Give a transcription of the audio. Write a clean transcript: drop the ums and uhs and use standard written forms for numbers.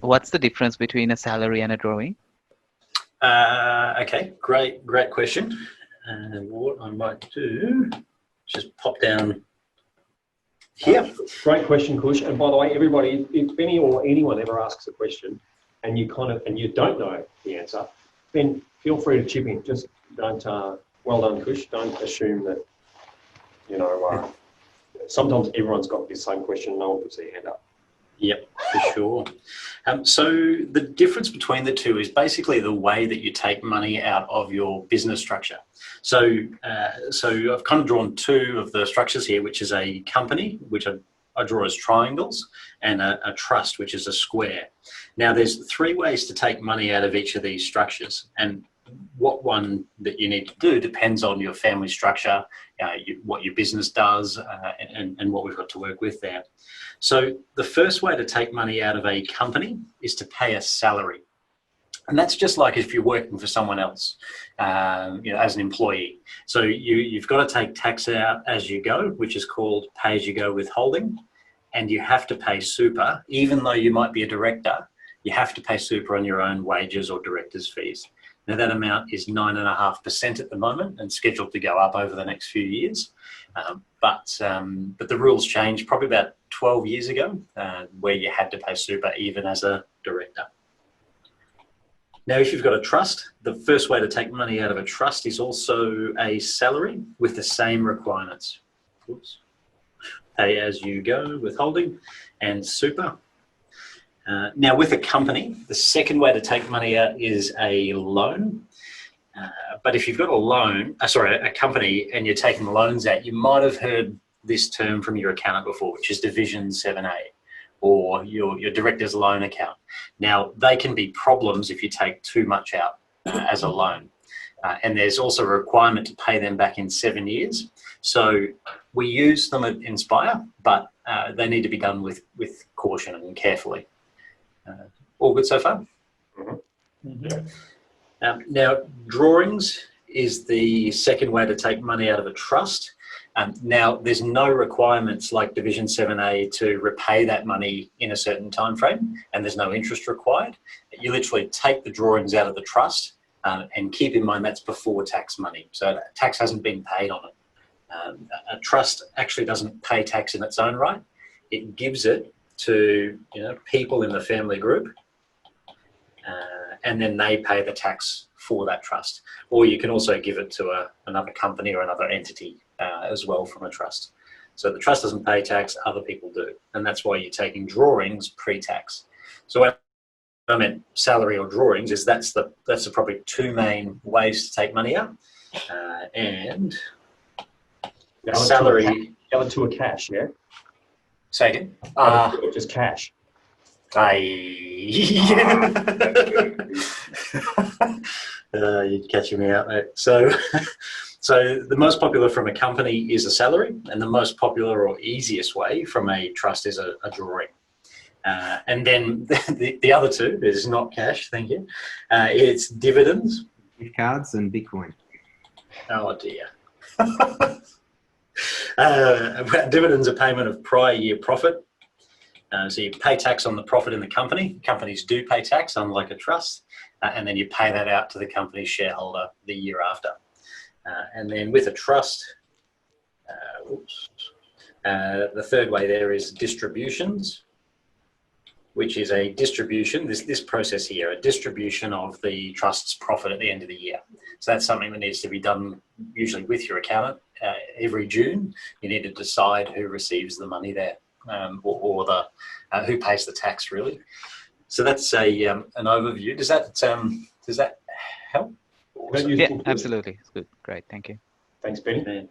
What's the difference between a salary and a drawing? Okay, great question. And what I might do, just pop down here. Great question, Kush. And by the way, everybody, if any or anyone ever asks a question and you don't know the answer, then feel free to chip in. Just don't, well done, Kush. Don't assume that, sometimes everyone's got this same question. No one puts their hand up. Yep, for sure. So the difference between the two is basically the way that you take money out of your business structure. So I've kind of drawn two of the structures here, which is a company, which I draw as triangles, and a trust, which is a square. Now, there's three ways to take money out of each of these structures, and what one that you need to do depends on your family structure, what your business does, and what we've got to work with there. So the first way to take money out of a company is to pay a salary. And that's just like if you're working for someone else, as an employee. So you've got to take tax out as you go, which is called pay-as-you-go withholding. And you have to pay super, even though you might be a director, you have to pay super on your own wages or director's fees. Now that amount is 9.5% at the moment and scheduled to go up over the next few years. But the rules changed probably about 12 years ago, where you had to pay super even as a director. Now, if you've got a trust, the first way to take money out of a trust is also a salary with the same requirements. Oops. Pay as you go, withholding, and super. Now, with a company, the second way to take money out is a loan. But if you've got a company, and you're taking loans out, you might have heard this term from your accountant before, which is Division 7A, or your director's loan account. Now, they can be problems if you take too much out as a loan. And there's also a requirement to pay them back in 7 years. So we use them at Inspire, but they need to be done with caution and carefully. All good so far? Mm-hmm. Now, drawings is the second way to take money out of a trust. Now, there's no requirements like Division 7A to repay that money in a certain time frame, and there's no interest required. You literally take the drawings out of the trust, and keep in mind that's before tax money, so tax hasn't been paid on it. A trust actually doesn't pay tax in its own right. It gives it to people in the family group, and then they pay the tax for that trust. Or you can also give it to another company or another entity as well from a trust. So the trust doesn't pay tax, other people do, and that's why you're taking drawings pre-tax. So when I meant salary or drawings, is that's the probably two main ways to take money out, and salary. The other two are cash, yeah. Say again. Just cash. You're catching me out, mate. So the most popular from a company is a salary, and the most popular or easiest way from a trust is a drawing. And then the other two is not cash, thank you. It's dividends. Gift cards and Bitcoin. Oh dear. Dividends are payment of prior year profit. So you pay tax on the profit in the company. Companies do pay tax, unlike a trust, and then you pay that out to the company's shareholder the year after. And then with a trust, the third way there is distributions, which is a distribution, this process here, a distribution of the trust's profit at the end of the year. So that's something that needs to be done usually with your accountant. Every June, you need to decide who receives the money there, or who pays the tax, really. So that's an overview. Does that help? Yeah, absolutely. It's good. Great. Thank you. Thanks, Benny.